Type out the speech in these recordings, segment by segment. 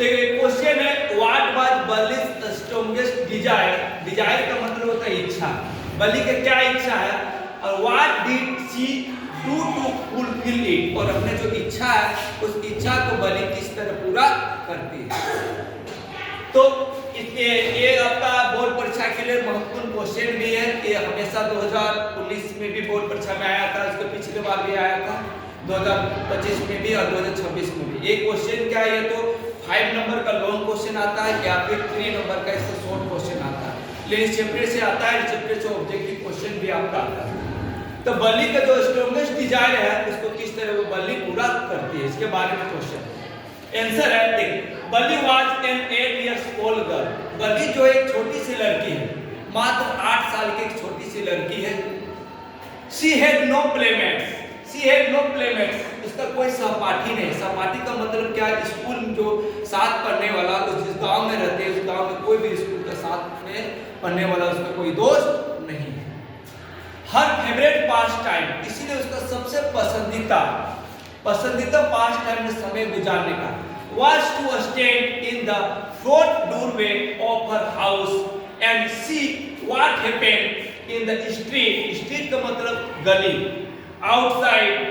देखिए क्वेश्चन है what was Bali's strongest desire. Desire का मतलब होता है इच्छा। बली की क्या इच्छा है और what did she do to fulfil it, और अपने जो इच्छा है उस इच्छा को बली किस तरह पूरा करती है। तो ये आपका बोर्ड परीक्षा के लिए महत्वपूर्ण क्वेश्चन भी है। ये हमेशा 2019 में भी बोर्ड परीक्षा में आया था, इसके पिछले बार भी आया था 2025 में भी और 2026 में भी। ये क्वेश्चन क्या है, तो 5 नंबर का लॉन्ग क्वेश्चन आता है या फिर 3 नंबर का इसका शॉर्ट क्वेश्चन आता है, लेकिन इस चैप्टर से आता है, इस चैप्टर से ऑब्जेक्टिव क्वेश्चन भी आपका आता है। तो बली का जो स्ट्रॉन्गेस्ट डिजायर है उसको किस तरह वो बली पूरा करती है, इसके बारे में क्वेश्चन आंसर है। देख Bali was an 8 years old girl. Bali जो एक छोटी सी लड़की है, मात्र 8 साल की एक छोटी सी लड़की है। She had no playmates, she had no playmates, उसका कोई सहपाठी नहीं। सहपाठी का मतलब क्या है, स्कूल में जो साथ पढ़ने वाला, जिस गांव में रहते हैं उस गांव में कोई भी स्कूल का साथ में पढ़ने वाला उसका कोई दोस्त नहीं है। हर फेवरेट पास टाइम, इसीलिए उसका सबसे पसंदीदा पास टाइम में समय गुजारने का was to stand in the front doorway of her house and see what happened in the street. Street का मतलब गली, outside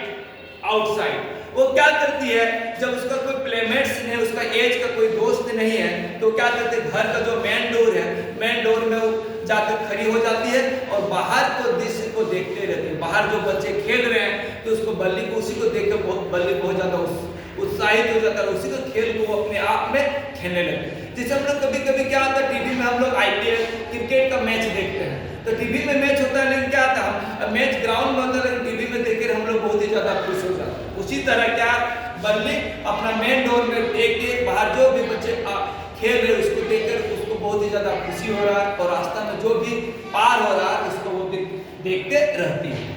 वो क्या करती है, जब उसका कोई प्लेमेट्स नहीं, उसका एज का कोई दोस्त नहीं है, तो क्या करते हैं, घर का जो मेन डोर है, मेन डोर में वो जाकर खड़ी हो जाती है और बाहर को दृश्य को देखते रहते हैं। बाहर जो बच्चे खेल रहे हैं तो उसको बल्ली को, उसी को देख कर बल्ली बहुत ज्यादा उत्साहित हो जाता है, उसी को खेल को वो अपने आप में खेलने लगते। जैसे हम लोग कभी क्या आता है, टीवी में हम लोग IPL क्रिकेट का मैच देखते हैं, तो टीवी में मैच होता है, लेकिन क्या आता है, मैच ग्राउंड में होता है, लेकिन टीवी में देखकर हम लोग बहुत ही ज्यादा खुश हो जाते हैं। उसी तरह क्या बल्ली अपना मेन डोर में देख के बाहर जो भी बच्चे खेल रहे उसको देखकर उसको बहुत ही ज्यादा खुशी हो रहा है, और रास्ता में जो भी पार हो रहा है उसको वो देखते रहती है।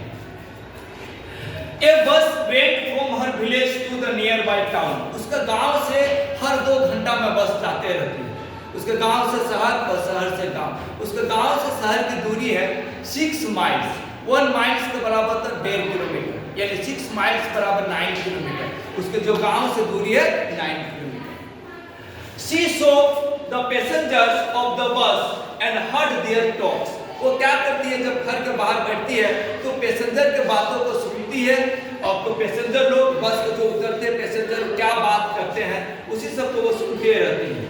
A bus went from her village to the nearby town. उसका गांव से हर 2 घंटा में बस जाते रहती है। उसके गांव से शहर और शहर से गांव। उसके गांव से शहर की दूरी है 6 माइल्स। 1 माइल्स के बराबर था 1.5 किलोमीटर, यानी 6 माइल्स बराबर 9 किलोमीटर। उसके जो गांव से दूरी है 9 kilometre. She saw the passengers of the bus and heard their talks. वो क्या करती है, जब घर के बाहर बैठती है तो पैसेंजर के बातों को सुनती है, और तो पैसेंजर लोग बस को जो उतरते हैं पैसेंजर क्या बात करते हैं उसी सब को वो सुनते रहती है।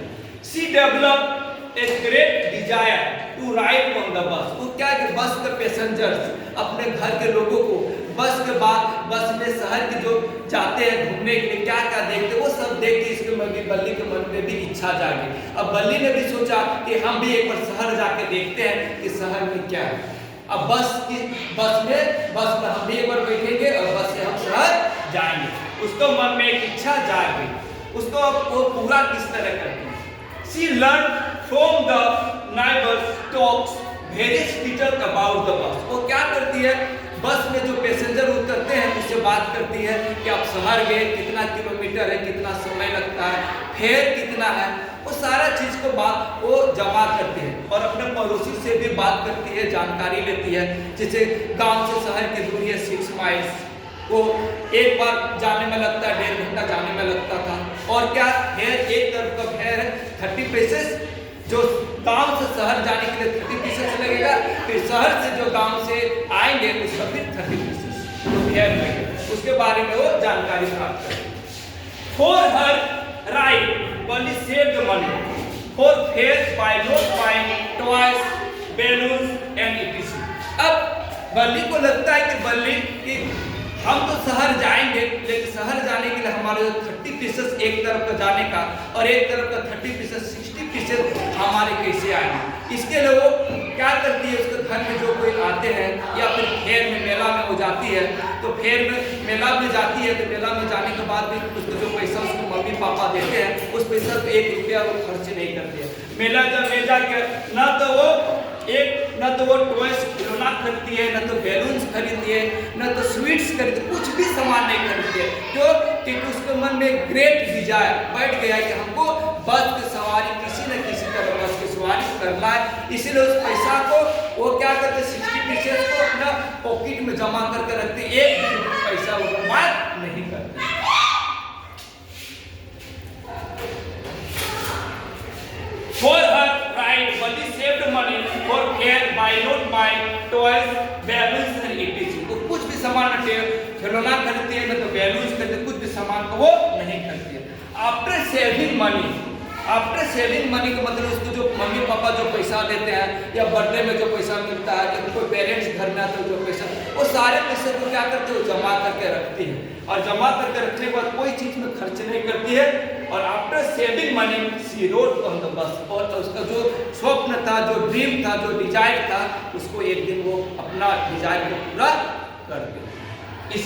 She developed a great desire to ride on the bus. वो क्या है कि बस के पैसेंजर्स अपने घर के लोगों को बस के बाद बस में शहर के जो जाते हैं घूमने के लिए क्या क्या देखते, वो सब देख के इसके मन में, बल्ली के मन में भी इच्छा जागी। अब बल्ली ने भी सोचा कि हम भी एक बार शहर जाके देखते हैं कि शहर में क्या है। अब बस में हम भी एक बार बैठेंगे और बस से हम शहर जाएंगे। उसको मन में एक इच्छा जाग गई। उसको वो पूरा किस तरह करती है। She learned from the neighbors talks various details about the bus. वो क्या करती है, बस में जो पैसेंजर उतरते हैं उससे बात करती है कि आप शहर गए, कितना किलोमीटर है, कितना समय लगता है, फेयर कितना है, वो सारा चीज को बात वो जमा करती है और अपने पड़ोसी से भी बात करती है, जानकारी लेती है। जैसे गांव से शहर की दूरी है 6 माइल्स, वो एक बार जाने में लगता है, 1.5 घंटा जाने में लगता था। और क्या फेयर, एक तरफ का फेयर है 30 पैसे, जो गांव से शहर जाने के लिए 30 पैसे लगेगा, फिर शहर से जो गांव से आएंगे उसका फिर 30 पैसे तो फेयर लगेगा। उसके बारे में वो जानकारी प्राप्त करें। For her ride, Bali saved money for fares by not buying toys, balloons and etc. अब बल्ली को लगता है कि बल्ली कि हम तो शहर जाएंगे, लेकिन शहर जाने के लिए हमारे 30% एक तरफ का जाने का और एक तरफ का 30% 60% हमारे कैसे आएंगे। इसके लिए वो क्या करती है, उसके घर में जो कोई आते हैं या फिर फेयर में मेला में वो जाती है, तो फेयर में मेला में जाती है, तो मेला में जाने के बाद भी उसको जो पैसा उसको मम्मी पापा देते हैं उस पैसा को 1 रुपया वो खर्च नहीं करती है। मेला जब ले जाकर न तो वो टॉयज खिलौना खरीदती है, न तो बैलून्स खरीदती है, न तो स्वीट्स खरीदती है, कुछ भी सामान नहीं खरीदती है। क्यों? क्योंकि उसके मन में ग्रेट डिजायर बैठ गया कि हमको बस की सवारी किसी न किसी तरह बस की सवारी करना है। इसीलिए उस पैसा को वो क्या करते, 60% को अपना पॉकेट में जमा करके रखते, एक भी पैसा वो बर्बाद नहीं करते। By not my toys values and इटीज। वो कुछ भी सामान खिलौना खरीदती है, मतलब वैल्यूज खरीदती है, कुछ भी सामान को वो नहीं खरीदती है। After saving money, after saving money का मतलब उसको जो मम्मी पापा जो पैसा देते हैं या बर्थडे में जो पैसा मिलता है या कोई पेरेंट्स घर में आते हैं जो पैसा, वो सारे पैसे को क्या करते हो जमा करके रखती है, और जमा करके रखने के बाद कोई चीज में खर्च नहीं करती है। और after saving money she road on the bus, और उसका जो स्वप्न था, जो ड्रीम था, जो डिजायर था, उसको एक दिन वो अपना डिजायर को पूरा कर दिया। इस